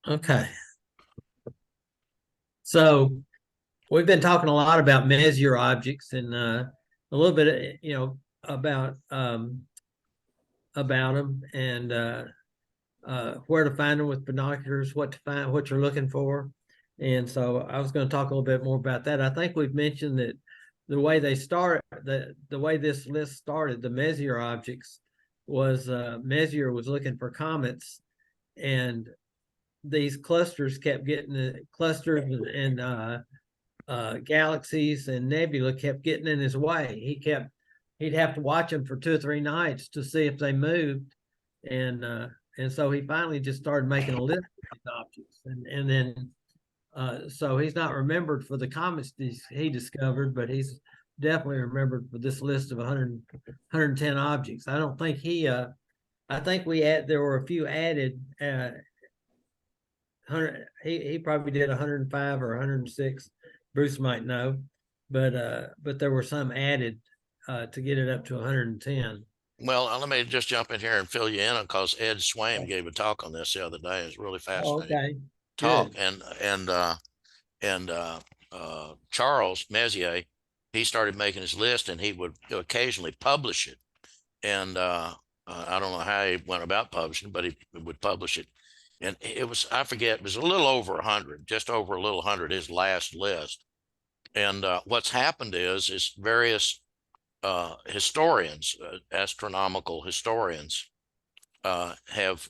Okay. So we've been talking a lot about Messier objects and a little bit, about about them and where to find them with binoculars, what to find, what you're looking for. And so I was going to talk a little bit more about that. I think we've mentioned that the way they start, the way this list started, the Messier objects was Messier was looking for comets, and these clusters kept getting clusters and galaxies and nebula kept getting in his way. He'd have to watch them for 2 or 3 nights to see if they moved, and so he finally just started making a list of these objects, and then so he's not remembered for the comets he discovered, but he's definitely remembered for this list of 110 objects. I don't think I think there were a few added. 100, he probably did 105 or 106. Bruce might know, but there were some added to get it up to 110. Well, let me just jump in here and fill you in because Ed Swaim gave a talk on this the other day. It's really Oh, fascinating okay, talk. good. And Charles Messier, he started making his list and he would occasionally publish it. And I don't know how he went about publishing, but he would publish it. And it was, I forget, it was a little over 100, just over a little 100, his last list. And what's happened is various historians, astronomical historians, have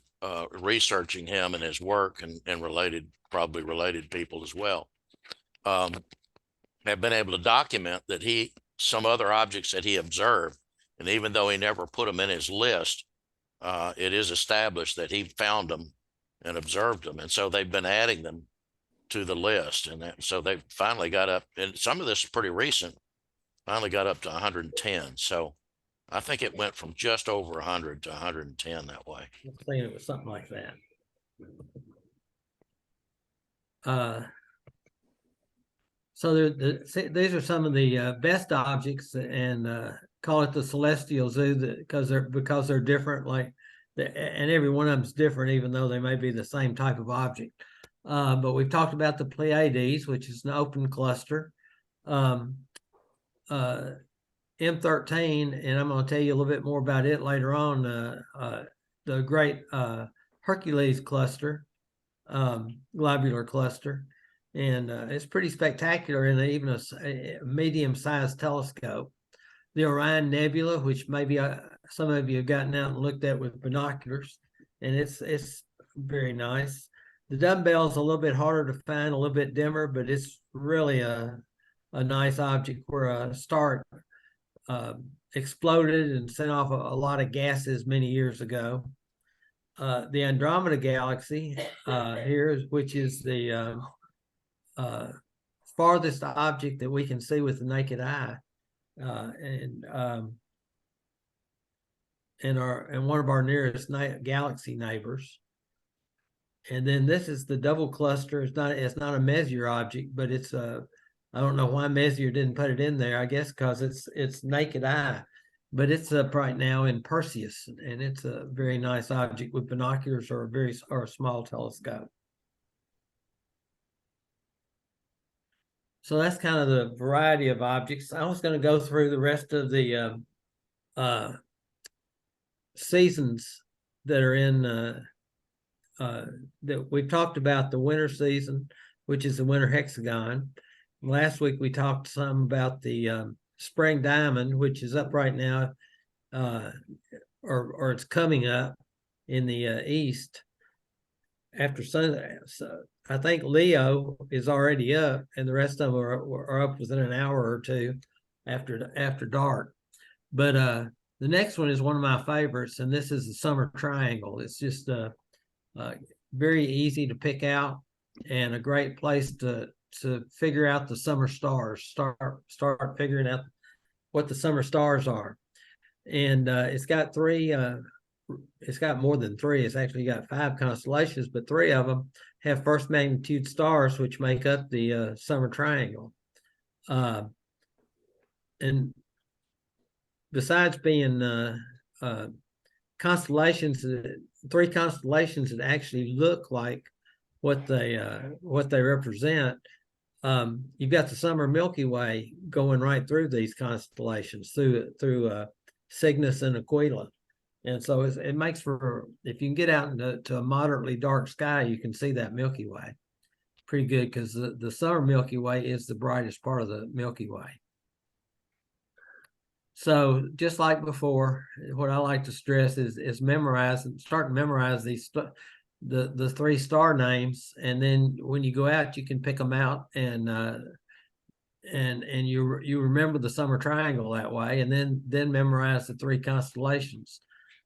researching him and his work and related, probably related people as well, um, have been able to document that some other objects that he observed, and even though he never put them in his list, it is established that he found them and observed them. And so they've been adding them to the list. So they finally got up, and some of this is pretty recent, finally got up to 110. So I think it went from just over 100 to 110 that way. I was thinking it was something like that. Uh, so these are some of the best objects, and call it the Celestial Zoo because they're different. And every one of them's different, even though they may be the same type of object. But we've talked about the Pleiades, which is an open cluster. Um, uh, M13, and I'm going to tell you a little bit more about it later on. The great Hercules cluster, globular cluster, and it's pretty spectacular in even a medium-sized telescope. The Orion Nebula, which maybe some of you have gotten out and looked at with binoculars, and it's very nice. The dumbbell's a little bit harder to find, a little bit dimmer, but it's really a nice object where a star exploded and sent off a lot of gases many years ago. The Andromeda Galaxy here, which is the farthest object that we can see with the naked eye, and one of our nearest galaxy neighbors. And then this is the double cluster. It's not a Messier object, but it's a I don't know why Messier didn't put it in there. I guess because it's naked eye, but it's up right now in Perseus, and it's a very nice object with binoculars or a small telescope. So that's kind of the variety of objects. I was going to go through the rest of the uh, seasons that are in that we've talked about. The winter season, which is the winter hexagon. Last week we talked some about the spring diamond, which is up right now, or it's coming up in the east after sunset. So I think Leo is already up, and the rest of them are up within an hour or two after dark. But the next one is one of my favorites, and this is the summer triangle. It's just very easy to pick out and a great place to figure out the summer stars. Start figuring out what the summer stars are, and it's got three. It's got more than three. It's actually got 5 constellations, but 3 of them have first magnitude stars, which make up the summer triangle. And besides being constellations, 3 constellations that actually look like what they represent. You've got the summer Milky Way going right through these constellations through Cygnus and Aquila. And so it makes for, if you can get out into a moderately dark sky, you can see that Milky Way pretty good, because the summer Milky Way is the brightest part of the Milky Way. So just like before, what I like to stress is start to memorize the three star names, and then when you go out, you can pick them out and you remember the summer triangle that way, and then memorize the three constellations.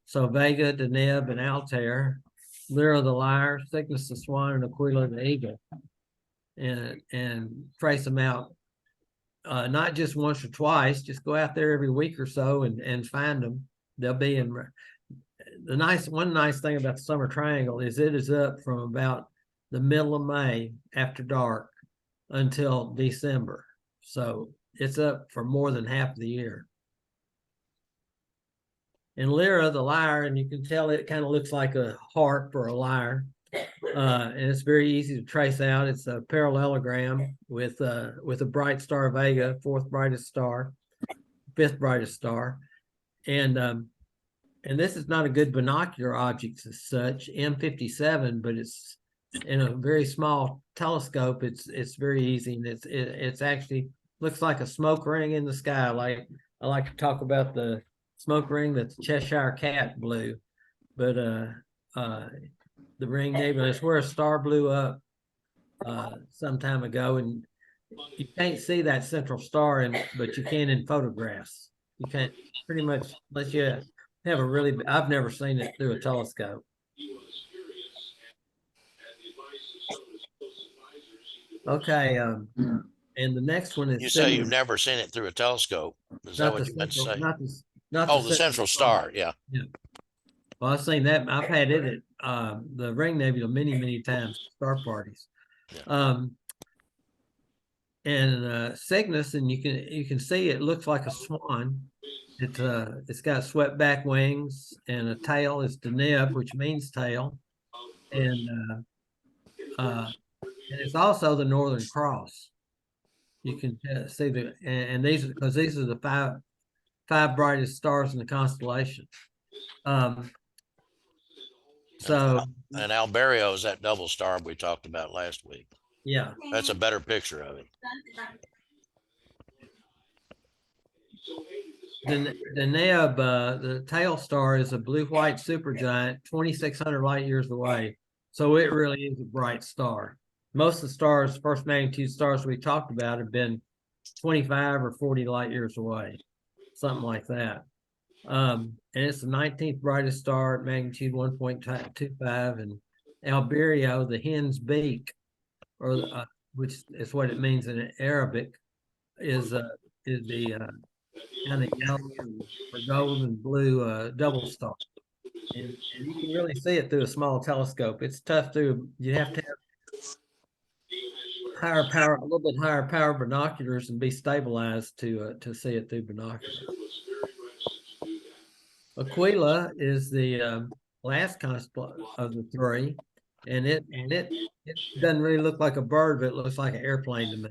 So Vega, Deneb, and Altair, Lyra the Lyre, Cygnus the Swan, and Aquila the Eagle, and trace them out. Not just once or twice, just go out there every week or so and find them. They'll be in one nice thing about the summer triangle is it is up from about the middle of May after dark until December. So it's up for more than half the year. And Lyra, the lyre, and you can tell it kind of looks like a harp or a lyre. And it's very easy to trace out. It's a parallelogram with a bright star Vega, fourth brightest star, fifth brightest star. And this is not a good binocular object as such, M57, but it's in a very small telescope. It's very easy, and it's actually looks like a smoke ring in the sky. Like I like to talk about the smoke ring that the Cheshire Cat blew, but the ring nebula is where a star blew up some time ago, and you can't see that central star, but you can in photographs. You can't pretty much, unless you have a really, I've never seen it through a telescope. Okay, and the next one is You say you've never seen it through a telescope. Is that what you meant to say? Not the central star. Yeah. Well, I've seen that. I've had it at the Ring Nebula many times, star parties. Yeah. And Cygnus, and you can see it looks like a swan. It's got swept back wings and a tail. It's Deneb, which means tail, and it's also the Northern Cross. You can see and these are the five brightest stars in the constellation. So and Alberio is that double star we talked about last week. Yeah, that's a better picture of it. The Deneb, the tail star, is a blue-white supergiant, 2,600 light years away. So it really is a bright star. Most of the stars, first magnitude stars we talked about, have been 25 or 40 light years away, something like that. And it's the 19th brightest star at magnitude 1.25, and Alberio, the hen's beak, or which is what it means in Arabic, is the kind of yellow or gold and blue double star. And you can really see it through a small telescope. It's tough you have to have higher power, a little bit higher power binoculars and be stabilized to see it through binoculars. Aquila is the last constellation of the three, and it doesn't really look like a bird, but it looks like an airplane to me,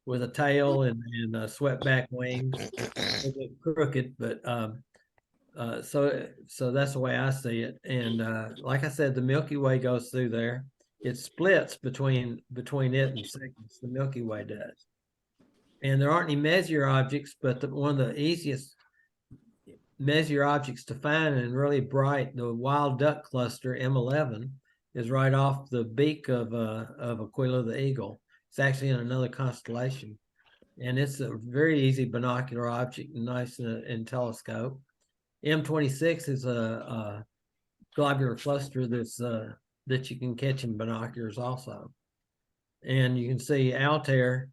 with a tail and swept back wings, a little bit crooked, but so that's the way I see it. And like I said, the Milky Way goes through there. It splits between it and Cygnus. The Milky Way does, and there aren't any Messier objects, but one of the easiest Messier objects to find and really bright, the Wild Duck Cluster M11, is right off the beak of Aquila the Eagle. It's actually in another constellation, and it's a very easy binocular object, nice in telescope. M26 is a globular cluster that you can catch in binoculars also. And you can see Altair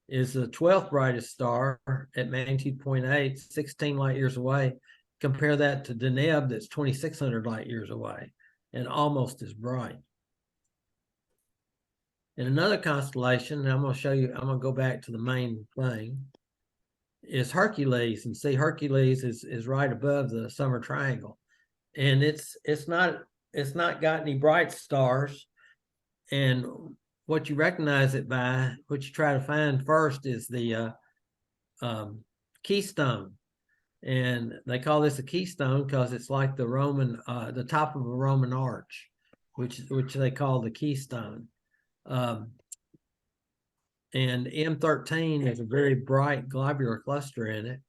is the 12th brightest star at magnitude 0.8, 16 light years away. Compare that to Deneb, that's 2,600 light years away and almost as bright. In another constellation, and I'm going to show you, I'm going to go back to the main thing, is Hercules. And see, Hercules is right above the summer triangle. And it's not got any bright stars, and what you recognize it by, what you try to find first is the keystone. And they call this a keystone because it's like the Roman, the top of a Roman arch, which they call the keystone. And M13 has a very bright globular cluster in it.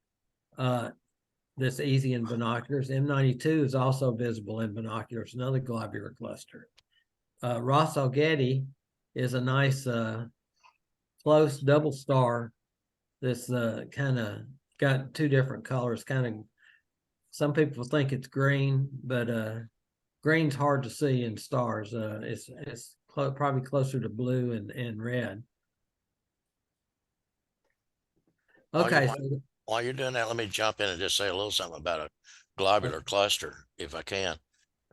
That's easy in binoculars. M92 is also visible in binoculars, another globular cluster. Ross Getty is a nice close double star that's kind of got two different colors. Kind of, some people think it's green, but green's hard to see in stars. It's probably closer to blue and red. Okay. While you're doing that, let me jump in and just say a little something about a globular cluster, if I can.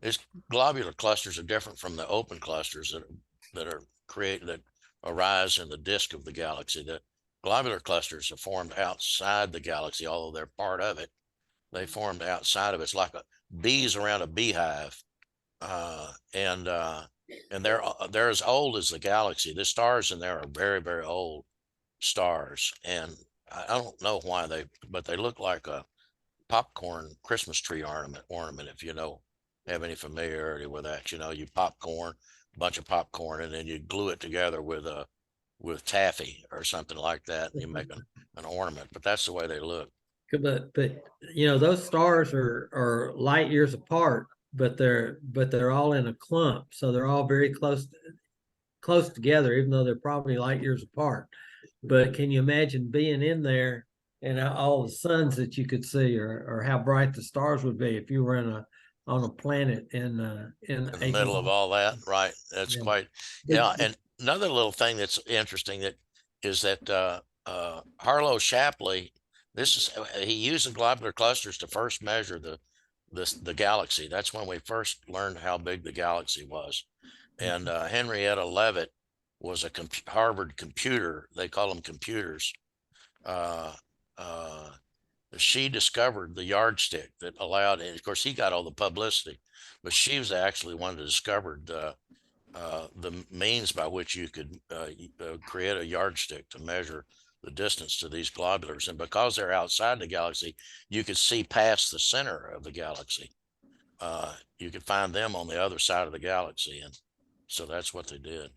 These globular clusters are different from the open clusters that are created, that arise in the disk of the galaxy. The globular clusters are formed outside the galaxy, although they're part of it. They formed outside of it. It's like bees around a beehive, and they're as old as the galaxy. The stars in there are very, very old stars, and I don't know why but they look like a popcorn Christmas tree ornament. If you have any familiarity with that, you popcorn, a bunch of popcorn, and then you glue it together with taffy or something like that, and you make an ornament. But that's the way they look. But those stars are light years apart, but they're all in a clump, so they're all very close together, even though they're probably light years apart. But can you imagine being in there and all the suns that you could see, or how bright the stars would be if you were on a planet in the middle of all that, right? That's quite, yeah. And another little thing that's interesting is that Harlow Shapley, he used the globular clusters to first measure the galaxy. That's when we first learned how big the galaxy was. And Henrietta Leavitt was a Harvard computer. They call them computers. She discovered the yardstick that allowed, and of course he got all the publicity, but she was actually one that discovered the means by which you could create a yardstick to measure the distance to these globulars. And because they're outside the galaxy, you could see past the center of the galaxy. You could find them on the other side of the galaxy. And so that's what they did.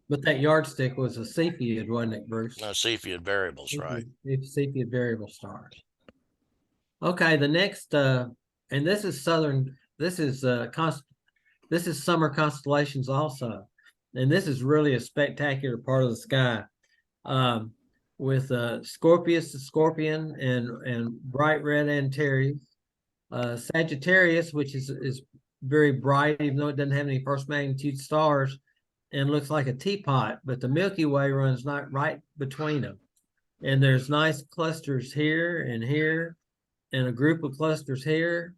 But that yardstick was a Cepheid, wasn't it, Bruce? No, Cepheid variables, right? Cepheid variable stars. Okay, the next, and this is summer constellations also, and this is really a spectacular part of the sky, with Scorpius the Scorpion and bright red Antares, Sagittarius, which is very bright, even though it doesn't have any first magnitude stars, and looks like a teapot, but the Milky Way runs right between them. And there's nice clusters here and here, and a group of clusters here.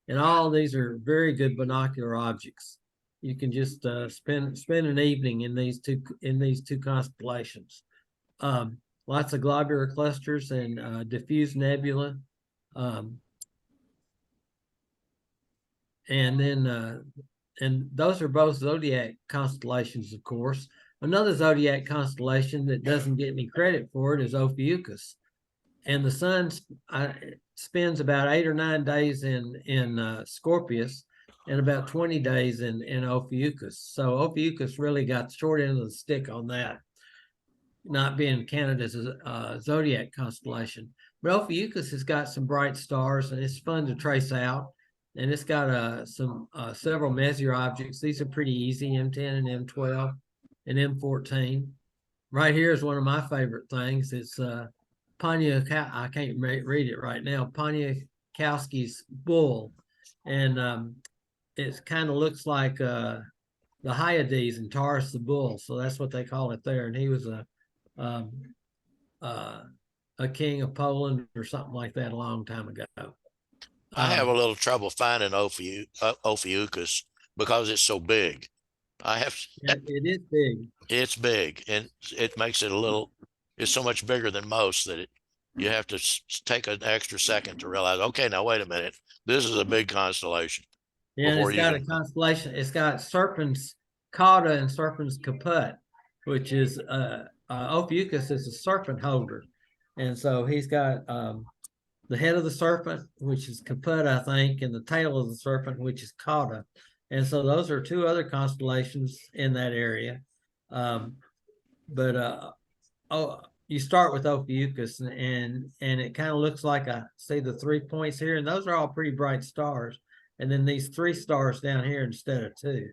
And all these are very good binocular objects. You can just spend an evening in these two constellations. Lots of globular clusters and diffuse nebula. And then and those are both zodiac constellations, of course. Another zodiac constellation that doesn't get any credit for it is Ophiuchus. And the sun spends about 8 or 9 days in Scorpius and about 20 days in Ophiuchus. So Ophiuchus really got the short end of the stick on that, not being counted as a zodiac constellation. But Ophiuchus has got some bright stars, and it's fun to trace out. And it's got several Messier objects. These are pretty easy, M10 and M12 and M14. Right here is one of my favorite things. It's I can't read it right now, Poniatowski's bull. And it kind of looks like the Hyades and Taurus the bull. So that's what they call it there. And he was a king of Poland or something like that a long time ago. I have a little trouble finding Ophiuchus because it's so big. It is big. It's big, and it makes it it's so much bigger than most that you have to take an extra second to realize, okay, now wait a minute, this is a big constellation. Yeah, it's got a constellation. It's got Serpens cauda and serpens caput, which is Ophiuchus is a serpent holder, and so he's got the head of the serpent, which is caput, I think, and the tail of the serpent, which is cauda. And so those are two other constellations in that area. You start with Ophiuchus, and it kind of looks like I see the 3 points here, and those are all pretty bright stars. And then these 3 stars down here instead of 2.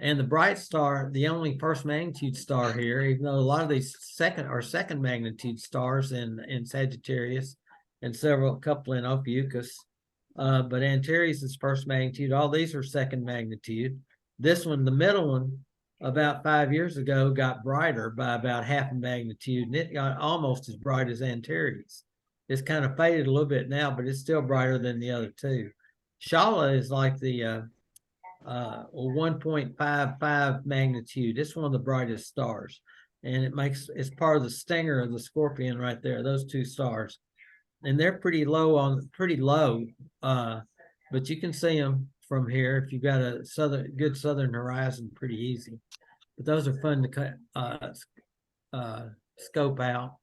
And the bright star, the only first magnitude star here, even though a lot of these second magnitude stars in Sagittarius and a couple in Ophiuchus, but Antares is first magnitude. All these are second magnitude. This one, the middle one, about 5 years ago, got brighter by about half a magnitude, and it got almost as bright as Antares. It's kind of faded a little bit now, but it's still brighter than the other 2. Shala is like the 1.55 magnitude. It's one of the brightest stars, and it's part of the stinger of the Scorpion right there. Those 2 stars, and they're pretty low, but you can see them from here if you've got a good southern horizon, pretty easy. But those are fun to scope out.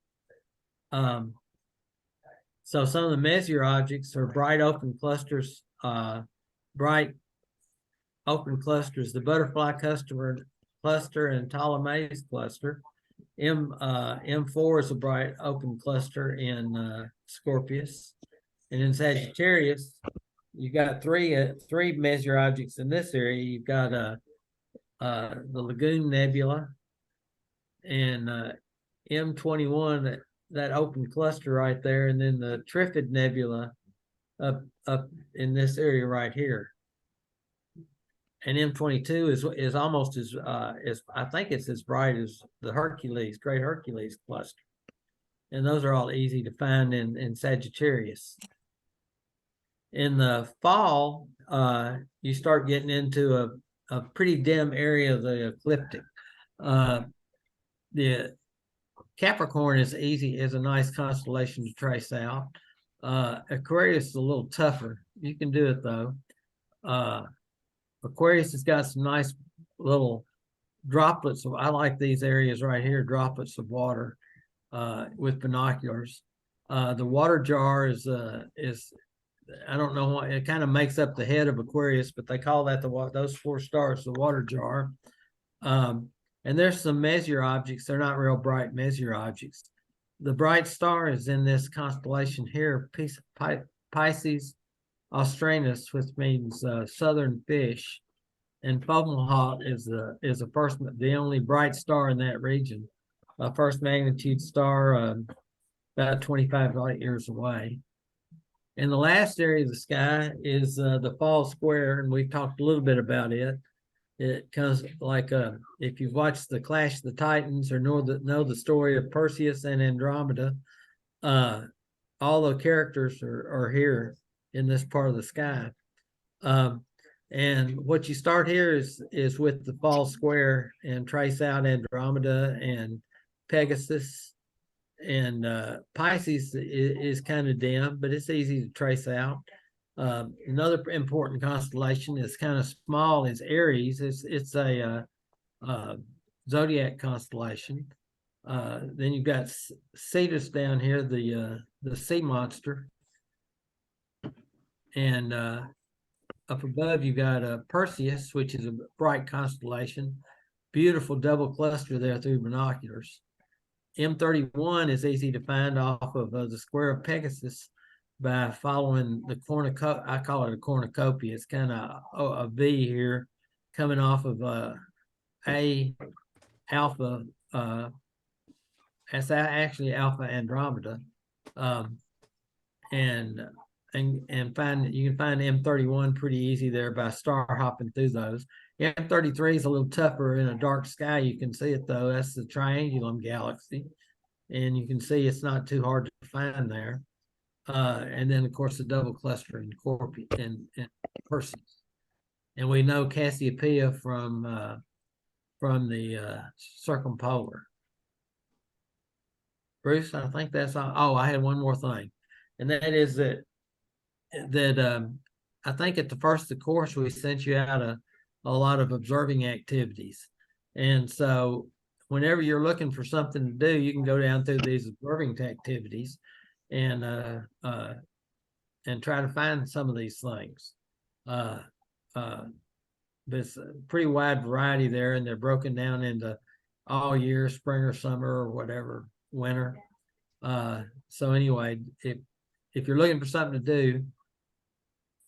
So some of the Messier objects are bright open clusters, the butterfly cluster and Ptolemy's cluster. M4 is a bright open cluster in Scorpius. And in Sagittarius, you got three Messier objects in this area. You've got the Lagoon Nebula and M21, that open cluster right there, and then the Trifid Nebula up in this area right here. And M22 is almost as I think it's as bright as the Great Hercules cluster. And those are all easy to find in Sagittarius. In the fall, you start getting into a pretty dim area of the ecliptic. The Capricorn is a nice constellation to trace out. Aquarius is a little tougher. You can do it though. Aquarius has got some nice little droplets I like these areas right here, droplets of water with binoculars. The water jar is I don't know what, it kind of makes up the head of Aquarius, but they call that those 4 stars the water jar. And there's some Messier objects. They're not real bright Messier objects. The bright star is in this constellation here, Pisces Austranus, which means southern fish, and Fomalhaut is the only bright star in that region, a first magnitude star, about 25 light years away. And the last area of the sky is the fall square, and we've talked a little bit about it. It comes like if you've watched the Clash of the Titans or know the story of Perseus and Andromeda, all the characters are here in this part of the sky. And what you start here is with the fall square and trace out Andromeda and Pegasus, and Pisces is kind of dim, but it's easy to trace out. Another important constellation is kind of small is Aries. It's a zodiac constellation. Then you've got Cetus down here, the sea monster, and up above you got Perseus, which is a bright constellation, beautiful double cluster there through binoculars. M31 is easy to find off of the square of Pegasus by following the cornucopia. I call it a cornucopia. It's kind of a V here coming off of A alpha. That's actually Alpha Andromeda, and you can find M31 pretty easy there by star hopping through those. M33 is a little tougher in a dark sky. You can see it though. That's the Triangulum galaxy, and you can see it's not too hard to find there. And then of course the double cluster in Scorpio and Perseus, and we know Cassiopeia from the circumpolar. Bruce, I think that's all. Oh, I had one more thing, and that is that I think at the first of the course we sent you out a lot of observing activities. And so whenever you're looking for something to do, you can go down through these observing activities and try to find some of these things. There's a pretty wide variety there, and they're broken down into all year, spring or summer or whatever, winter. So anyway, if you're looking for something to do,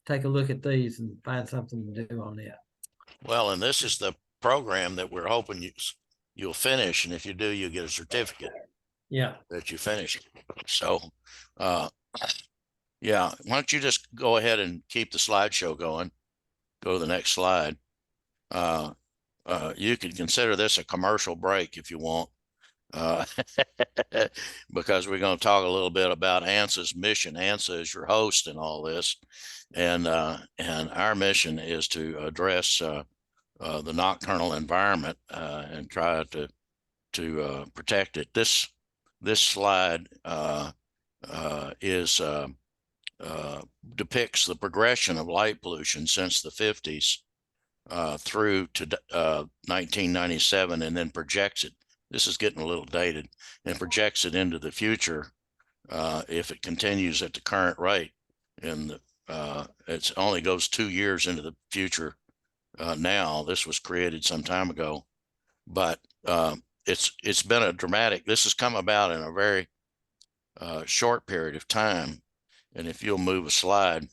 take a look at these and find something to do on it. Well, and this is the program that we're hoping you'll finish, and if you do, you get a certificate Yeah. that you finished. So, yeah, why don't you just go ahead and keep the slideshow going? Go to the next slide. You can consider this a commercial break if you want, because we're going to talk a little bit about ANSA's mission. ANSA is your host in all this, and our mission is to address the nocturnal environment and try to protect it. This slide depicts the progression of light pollution since the 50s through to 1997, and then projects it. This is getting a little dated, and projects it into the future if it continues at the current rate. And it only goes 2 years into the future now. This was created some time ago, but it's been a dramatic. This has come about in a very short period of time. And if you'll move a slide,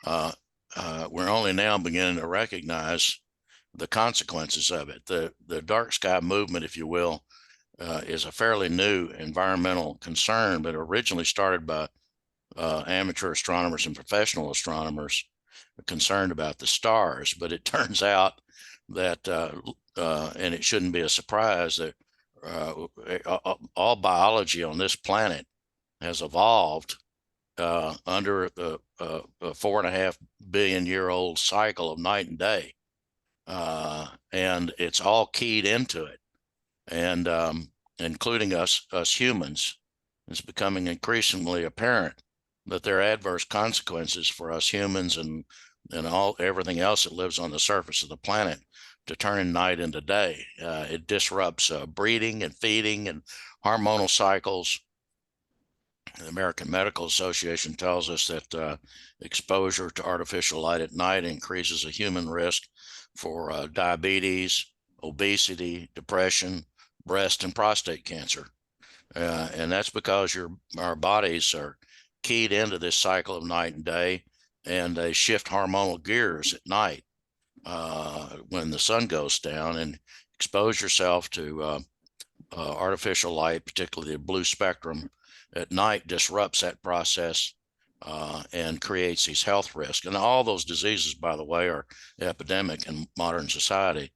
we're only now beginning to recognize the consequences of it. The dark sky movement, if you will, is a fairly new environmental concern, but originally started by amateur astronomers and professional astronomers concerned about the stars. But it turns out that, and it shouldn't be a surprise, that all biology on this planet has evolved under the 4.5 billion year old cycle of night and day. And it's all keyed into it, and including us humans. It's becoming increasingly apparent that there are adverse consequences for us humans and everything else that lives on the surface of the planet to turning night into day. It disrupts breeding and feeding and hormonal cycles. The American Medical Association tells us that exposure to artificial light at night increases a human risk for diabetes, obesity, depression, breast and prostate cancer. And that's because our bodies are keyed into this cycle of night and day, and they shift hormonal gears at night when the sun goes down. And expose yourself to artificial light, particularly the blue spectrum, at night disrupts that process and creates these health risks. And all those diseases, by the way, are epidemic in modern society.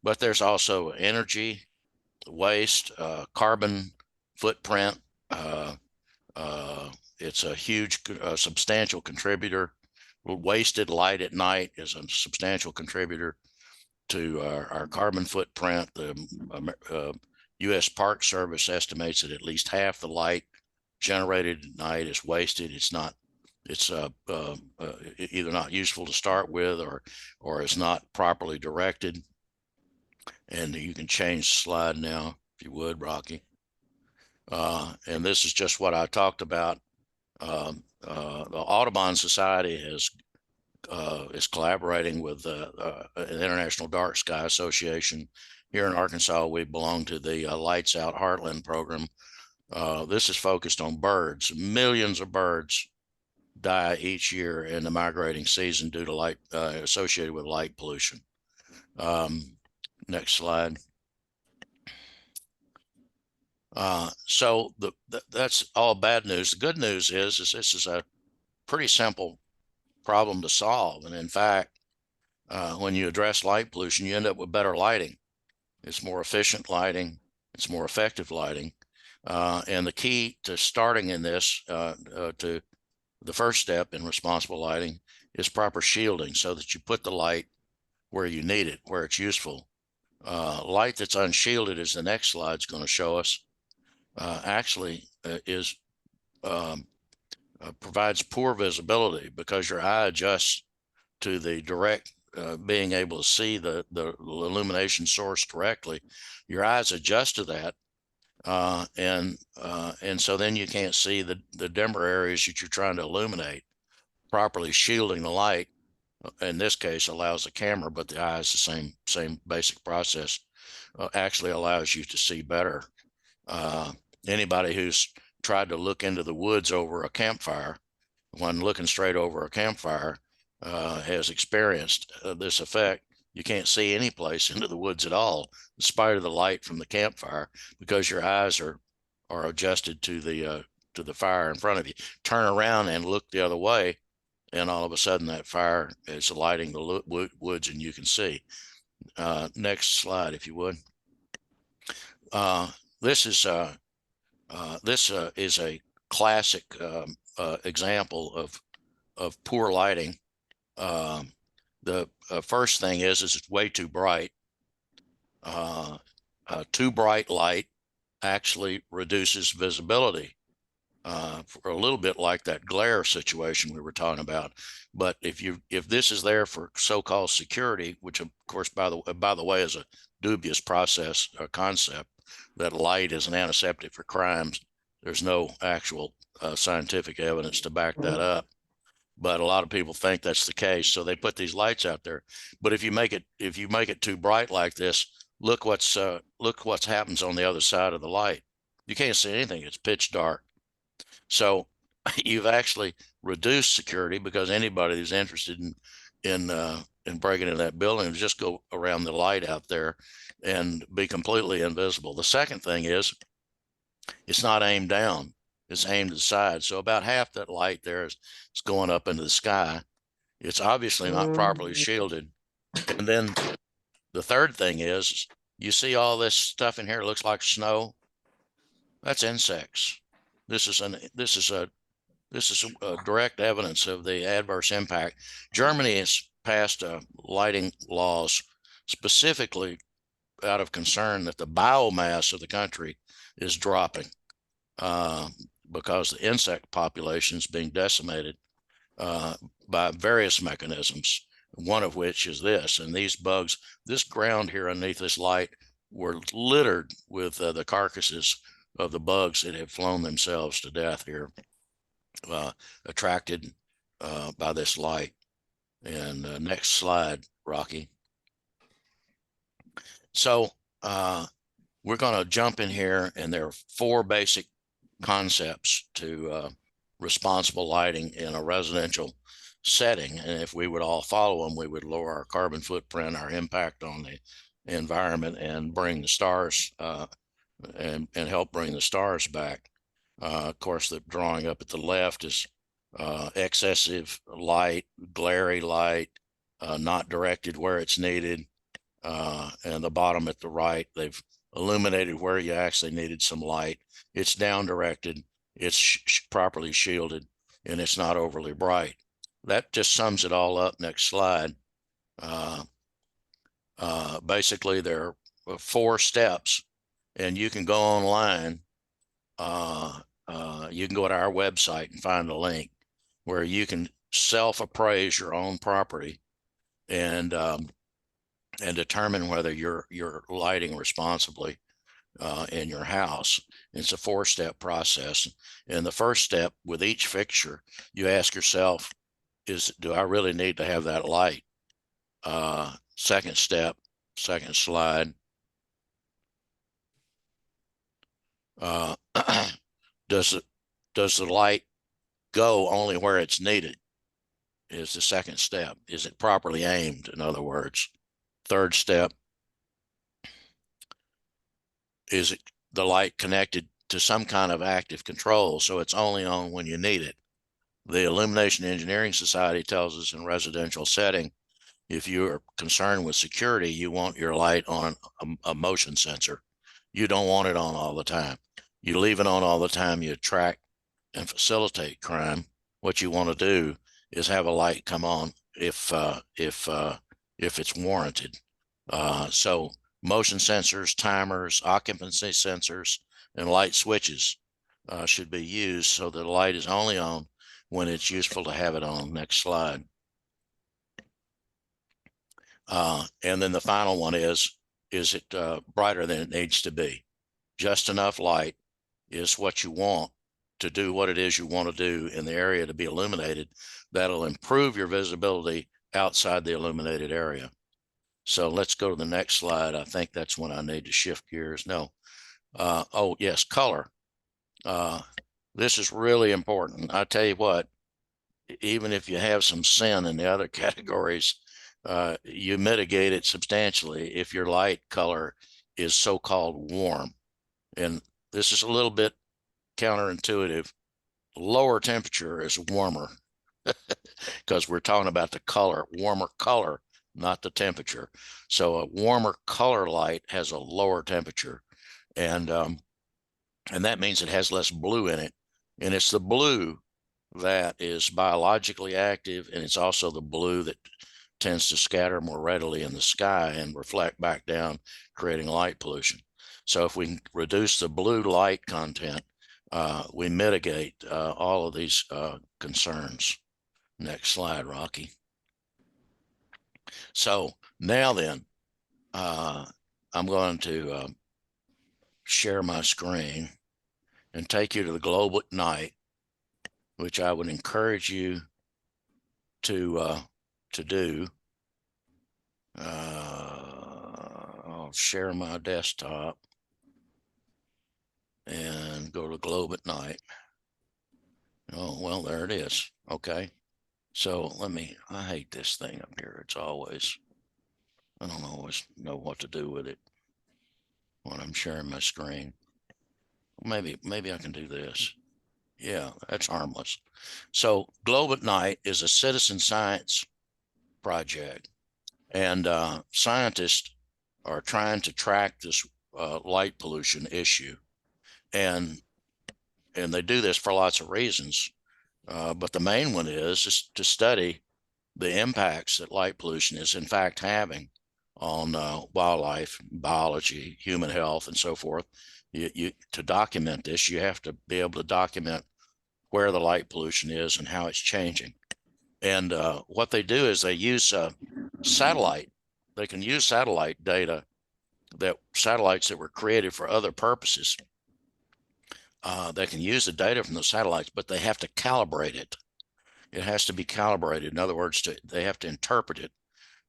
But there's also energy, waste, carbon footprint. It's a huge, substantial contributor. Wasted light at night is a substantial contributor to our carbon footprint. The U.S. Park Service estimates that at least half the light generated at night is wasted. It's either not useful to start with, or is not properly directed. And you can change the slide now, if you would, Rocky. And this is just what I talked about. The Audubon Society is collaborating with the International Dark Sky Association. Here in Arkansas, we belong to the Lights Out Heartland program. This is focused on birds. Millions of birds die each year in the migrating season due to light associated with light pollution. Next slide. So that's all bad news. The good news is this is a pretty simple problem to solve. And in fact, when you address light pollution, you end up with better lighting. It's more efficient lighting. It's more effective lighting. And the key to starting in this, to the first step in responsible lighting, is proper shielding, so that you put the light where you need it, where it's useful. Light that's unshielded, as the next slide is going to show us, provides poor visibility because your eye adjusts to the direct being able to see the illumination source directly, your eyes adjust to that. And so then you can't see the dimmer areas that you're trying to illuminate. Properly shielding the light, in this case, allows the camera, but the eye is the same basic process, actually allows you to see better. Anybody who's tried to look into the woods over a campfire, when looking straight over a campfire, has experienced this effect. You can't see any place into the woods at all, in spite of the light from the campfire, because your eyes are adjusted to the fire in front of you. Turn around and look the other way, and all of a sudden that fire is lighting the woods, and you can see. Next slide, if you would. This is a classic example of poor lighting. The first thing is it's way too bright. Too bright light actually reduces visibility, for a little bit like that glare situation we were talking about. But if this is there for so-called security, which of course by the way is a dubious process or concept, that light is an antiseptic for crimes, there's no actual scientific evidence to back that up. But a lot of people think that's the case, so they put these lights out there. But if you make it too bright like this, look what happens on the other side of the light. You can't see anything. It's pitch dark. So you've actually reduced security, because anybody who's interested in breaking into that building will just go around the light out there and be completely invisible. The second thing is it's not aimed down. It's aimed to the side. So about half that light there is going up into the sky. It's obviously not properly shielded. And then the third thing is, you see all this stuff in here, it looks like snow. That's insects. This is a direct evidence of the adverse impact. Germany has passed lighting laws specifically out of concern that the biomass of the country is dropping, because the insect population is being decimated by various mechanisms, one of which is this. And these bugs, this ground here underneath this light, were littered with the carcasses of the bugs that have flown themselves to death here, attracted by this light. And next slide, Rocky. So we're going to jump in here, and there are 4 basic concepts to responsible lighting in a residential setting. And if we would all follow them, we would lower our carbon footprint, our impact on the environment, and bring the stars and help bring the stars back. Of course, the drawing up at the left is excessive light, glary light, not directed where it's needed. And the bottom at the right, they've illuminated where you actually needed some light. It's down directed, it's properly shielded, and it's not overly bright. That just sums it all up. Next slide. Basically, there are 4 steps, and you can go online. You can go to our website and find a link where you can self-appraise your own property and determine whether you're lighting responsibly in your house. It's a 4-step process. And the first step, with each fixture, you ask yourself, do I really need to have that light? Second step, second slide. Does the light go only where it's needed? Is the second step. Is it properly aimed, in other words? Third step, is it the light connected to some kind of active control, so it's only on when you need it? The Illumination Engineering Society tells us in residential setting, if you're concerned with security, you want your light on a motion sensor. You don't want it on all the time. You leave it on all the time, you attract and facilitate crime. What you want to do is have a light come on if it's warranted. So motion sensors, timers, occupancy sensors, and light switches should be used so that the light is only on when it's useful to have it on. Next slide. And then the final one is it brighter than it needs to be? Just enough light is what you want to do what it is you want to do in the area to be illuminated. That'll improve your visibility outside the illuminated area. So let's go to the next slide. I think that's when I need to shift gears. No. Oh, yes, color. This is really important. I tell you what, even if you have some sin in the other categories, you mitigate it substantially if your light color is so-called warm. And this is a little bit counterintuitive. Lower temperature is warmer because we're talking about the color, warmer color, not the temperature. So a warmer color light has a lower temperature, and that means it has less blue in it. And it's the blue that is biologically active, and it's also the blue that tends to scatter more readily in the sky and reflect back down, creating light pollution. So if we can reduce the blue light content, we mitigate all of these concerns. Next slide, Rocky. So now then, I'm going to share my screen and take you to the globe at night, which I would encourage you to do. I'll share my desktop and go to globe at night. Oh, well, there it is. Okay. So I hate this thing up here. I don't always know what to do with it when I'm sharing my screen. Maybe I can do this. Yeah, that's harmless. So Globe at Night is a citizen science project, and scientists are trying to track this light pollution issue, and they do this for lots of reasons, but the main one is to study the impacts that light pollution is in fact having on wildlife, biology, human health, and so forth. To document this, you have to be able to document where the light pollution is and how it's changing. And what they do is they use satellite. They can use satellite data, satellites that were created for other purposes. They can use the data from the satellites, but they have to calibrate it. It has to be calibrated. In other words, they have to interpret it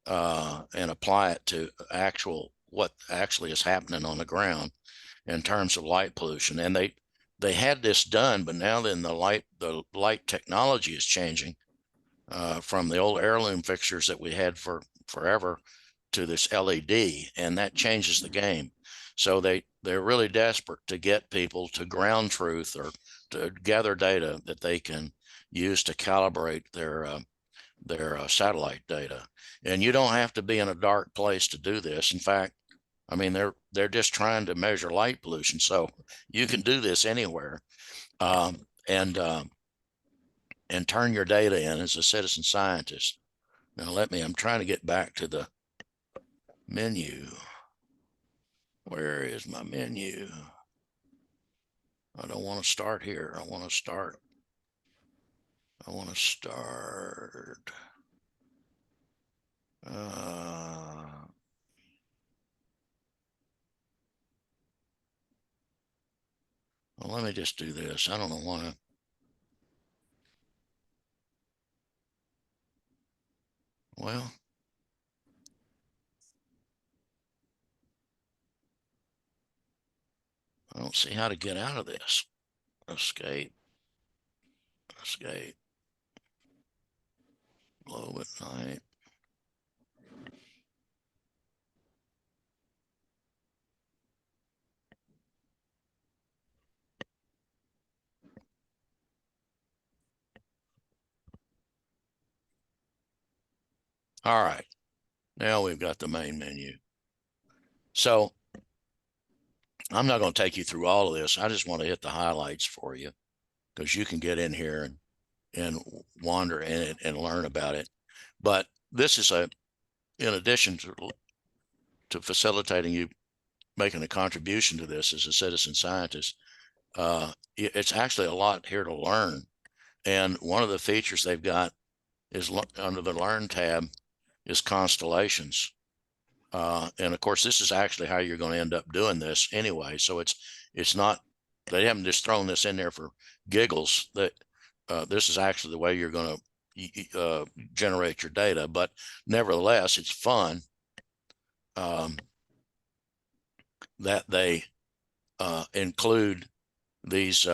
and apply it to what actually is happening on the ground in terms of light pollution. And they had this done, but now then the light technology is changing from the old heirloom fixtures that we had for forever to this LED, and that changes the game. So they're really desperate to get people to ground truth or to gather data that they can use to calibrate their satellite data. And you don't have to be in a dark place to do this. In fact, I mean, they're just trying to measure light pollution, so you can do this anywhere, and turn your data in as a citizen scientist. Now I'm trying to get back to the menu. Where is my menu? I don't want to start here. I want to start. Well, let me just do this. I don't know why. Well, I don't see how to get out of this. Escape. Globe at Night. All right. Now we've got the main menu. So I'm not going to take you through all of this. I just want to hit the highlights for you, because you can get in here and wander in it and learn about it. But this is in addition to facilitating you making a contribution to this as a citizen scientist, it's actually a lot here to learn. And one of the features they've got is under the Learn tab is constellations. And of course, this is actually how you're going to end up doing this anyway. So it's not, they haven't just thrown this in there for giggles. That this is actually the way you're going to generate your data. But nevertheless, it's fun that they include these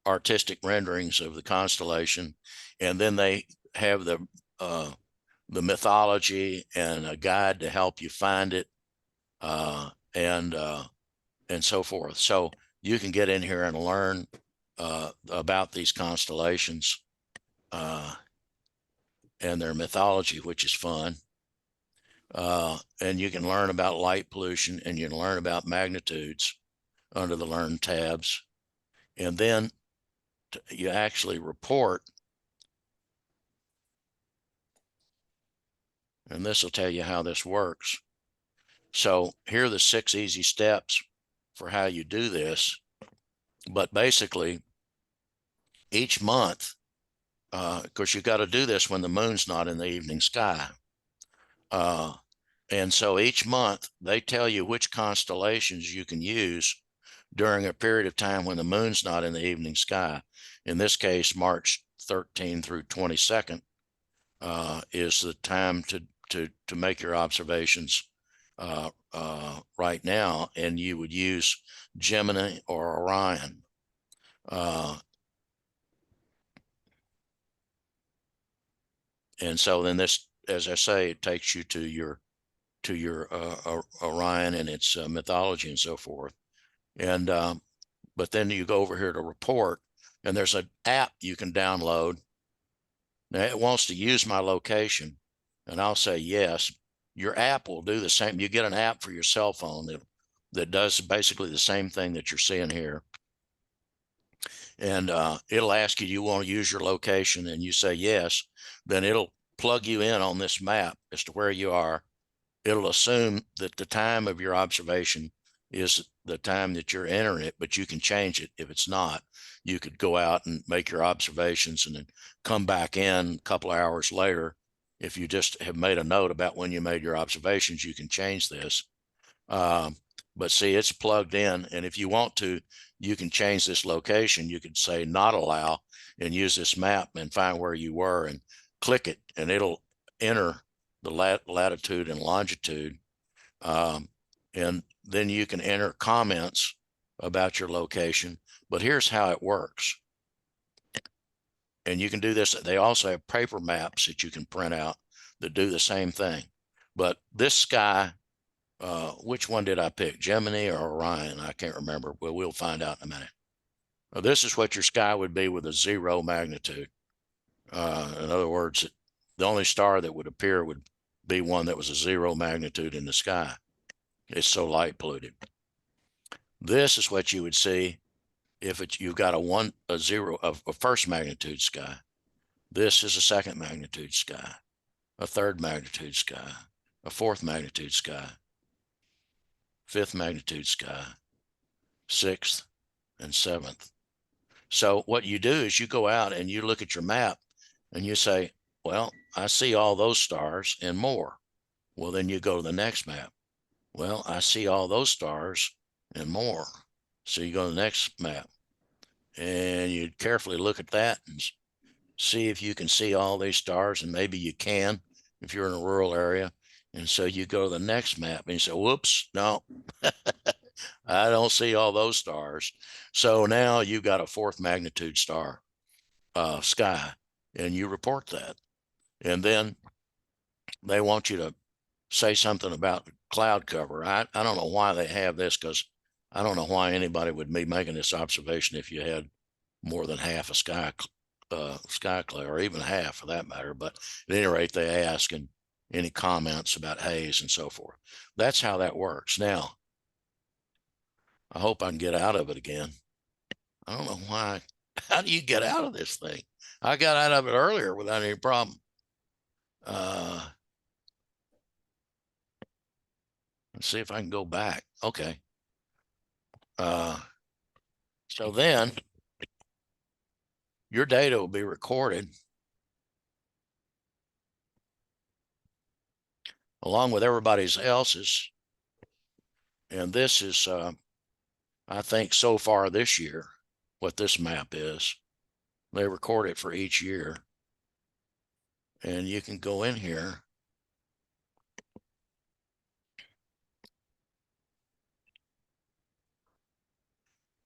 artistic renderings of the constellation, and then they have the mythology and a guide to help you find it, and so forth. So you can get in here and learn about these constellations and their mythology, which is fun. And you can learn about light pollution, and you can learn about magnitudes under the Learn tabs. And then you actually report, and this will tell you how this works. So here are the 6 easy steps for how you do this. But basically, each month, of course, you've got to do this when the moon's not in the evening sky. And so each month, they tell you which constellations you can use during a period of time when the moon's not in the evening sky. In this case, March 13 through 22nd is the time to make your observations right now, and you would use Gemini or Orion. And so then this, as I say, it takes you to your Orion and its mythology and so forth. And but then you go over here to report, and there's an app you can download. Now it wants to use my location, and I'll say yes. Your app will do the same. You get an app for your cell phone that does basically the same thing that you're seeing here. And it'll ask you, do you want to use your location? And you say yes. Then it'll plug you in on this map as to where you are. It'll assume that the time of your observation is the time that you're entering it, but you can change it if it's not. You could go out and make your observations and then come back in a couple of hours later. If you just have made a note about when you made your observations, you can change this. But see, it's plugged in, and if you want to, you can change this location. You could say not allow and use this map and find where you were and click it, and it'll enter the latitude and longitude. And then you can enter comments about your location. But here's how it works. And you can do this. They also have paper maps that you can print out that do the same thing. But this sky, which one did I pick? Gemini or Orion? I can't remember. Well, we'll find out in a minute. This is what your sky would be with a 0 magnitude. In other words, the only star that would appear would be one that was a 0 magnitude in the sky. It's so light polluted. This is what you would see if you've got a first magnitude sky. This is a second magnitude sky, a third magnitude sky, a fourth magnitude sky, fifth magnitude sky, sixth, and seventh. So what you do is you go out and you look at your map and you say, well, I see all those stars and more. Well, then you go to the next map. Well, I see all those stars and more. So you go to the next map and you carefully look at that and see if you can see all these stars, and maybe you can if you're in a rural area. And so you go to the next map and you say, whoops, no, I don't see all those stars. So now you've got a fourth magnitude star sky, and you report that. And then they want you to say something about cloud cover. I don't know why they have this, because I don't know why anybody would be making this observation if you had more than half a sky cloud, or even half for that matter. But at any rate, they ask, and any comments about haze and so forth. That's how that works. Now, I hope I can get out of it again. I don't know why. How do you get out of this thing? I got out of it earlier without any problem. Let's see if I can go back. Okay. So then your data will be recorded. along with everybody's else's. And this is, I think so far this year, what this map is. They record it for each year. And you can go in here.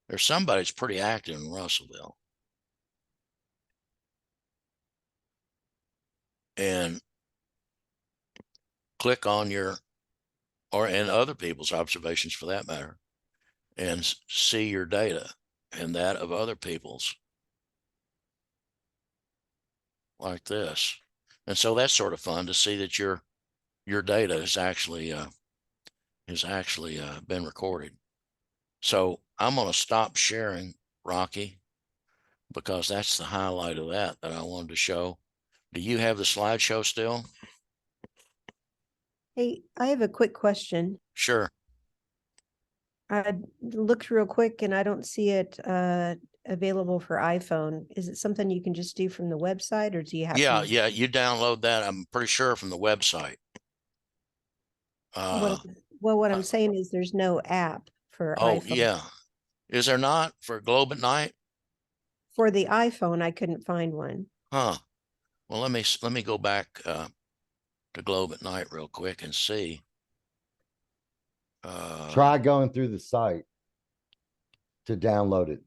There's somebody that's pretty active in Russellville. And click on your, and other people's observations for that matter, and see your data and that of other people's like this. And so that's sort of fun to see that your data is actually been recorded. So I'm going to stop sharing, Rocky, because that's the highlight of that I wanted to show. Do you have the slideshow still? Hey, I have a quick question. Sure. I looked real quick and I don't see it available for iPhone. Is it something you can just do from the website, or do you have Yeah, to? yeah. You download that, I'm pretty sure, from the website. Well, what I'm saying is there's no app for Oh, iPhone. yeah. Is there not for Globe at Night? For the iPhone, I couldn't find one. Huh. Well, let me go back to Globe at Night real quick and see. Try going through the site to download it.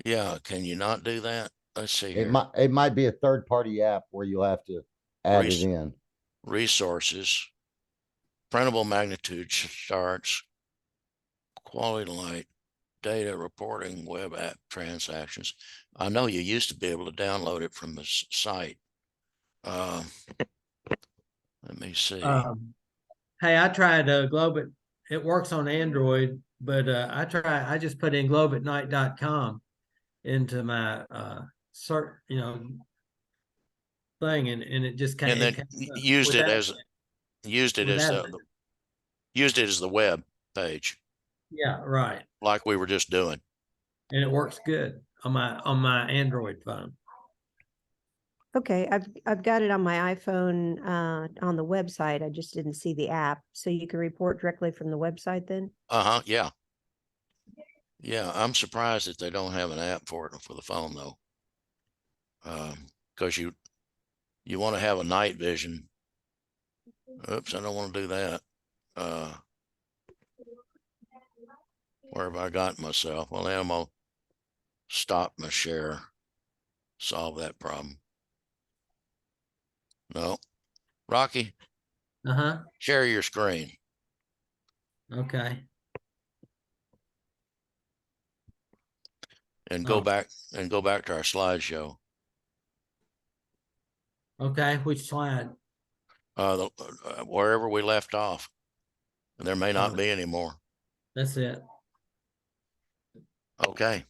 Yeah, can you not do that? Let's see here. It might be a third-party app where you'll have to add it in. Resources, printable magnitude charts, quality light, data reporting, web app transactions. I know you used to be able to download it from the site. Let me see. Hey, I tried Globe at, it works on Android, but I just put in globeatnight.com into my search, thing, and it just came. And then used it as the web page. Yeah, right. Like we were just doing. And it works good on my Android phone. Okay, I've got it on my iPhone on the website. I just didn't see the app. So you can report directly from the website then? Yeah. Yeah, I'm surprised that they don't have an app for it for the phone though. Because you want to have a night vision. Oops, I don't want to do that. Where have I got myself? Well, then I'm gonna stop my share, solve that problem. No, Rocky, share your screen. Okay. And go back to our slideshow. Okay, which slide? Wherever we left off. There may not be any more. That's it. Okay.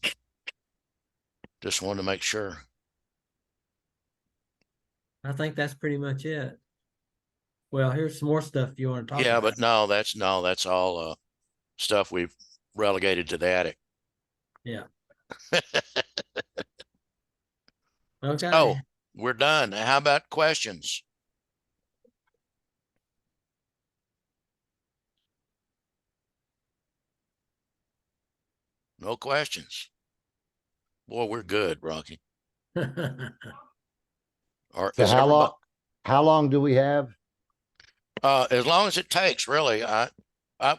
Just wanted to make sure. I think that's pretty much it. Well, here's some more stuff you want to talk about. Yeah, but no, that's all stuff we've relegated to the attic. Yeah. Okay. Oh, we're done. How about questions? No questions. Boy, we're good, Rocky. So how long do we have? As long as it takes, really.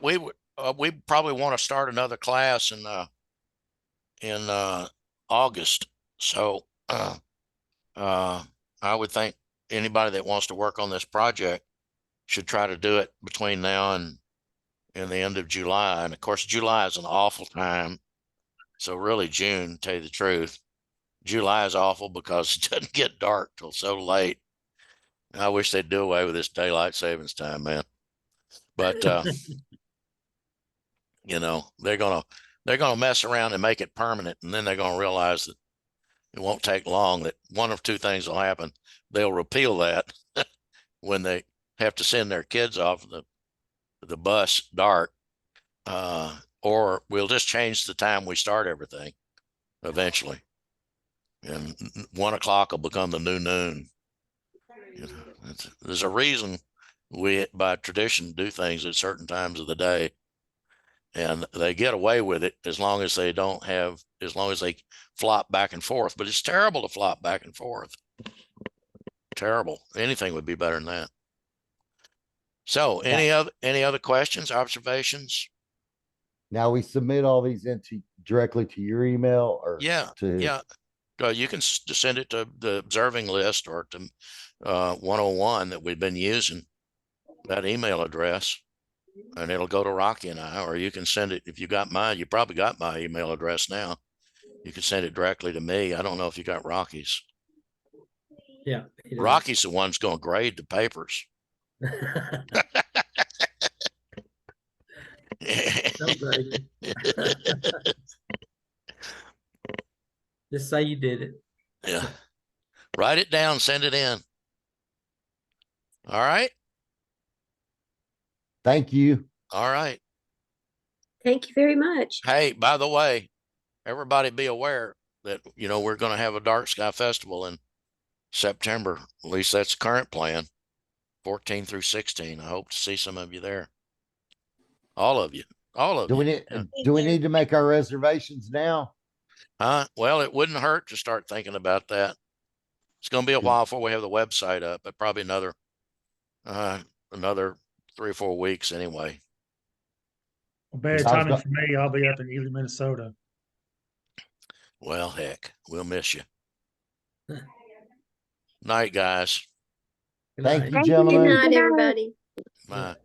We probably want to start another class in August. So I would think anybody that wants to work on this project should try to do it between now and the end of July. And of course, July is an awful time. So really June, to tell you the truth. July is awful because it doesn't get dark till so late. I wish they'd do away with this daylight savings time, man. But they're gonna mess around and make it permanent, and then they're gonna realize that it won't take long, that one of two things will happen. They'll repeal that when they have to send their kids off the bus dark, or we'll just change the time we start everything eventually. And 1 o'clock will become the new noon. There's a reason we by tradition do things at certain times of the day. And they get away with it as long as they don't have, as long as they flop back and forth. But it's terrible to flop back and forth. Terrible. Anything would be better than that. So any other questions, observations? Now we submit all these into directly to your email or Yeah, to, yeah. You can send it to the observing list or to 101 that we've been using, that email address, and it'll go to Rocky and I, or you can send it, if you got mine, you probably got my email address now. You can send it directly to me. I don't know if you got Rocky's. Yeah. he does. Rocky's the one's going to grade the papers. Don't grade it. Just say you did it. Yeah. Write it down, send it in. All right. thank you. All right. Thank you very much. Hey, by the way, everybody be aware that, you know, we're going to have a Dark Sky Festival in September. At least that's the current plan, 14 through 16. I hope to see some of you there. All of you. All of Do you. we need, Yeah. do we need to make our reservations now? Well, it wouldn't hurt to start thinking about that. It's going to be a while before we have the website up, but probably another 3 or 4 weeks anyway. Well, bad I was timing go- for me. I'll be up in Ely, Minnesota. Well, heck, we'll miss you. Night, guys. Good Thank night. you, Good gentlemen. night, everybody. Bye.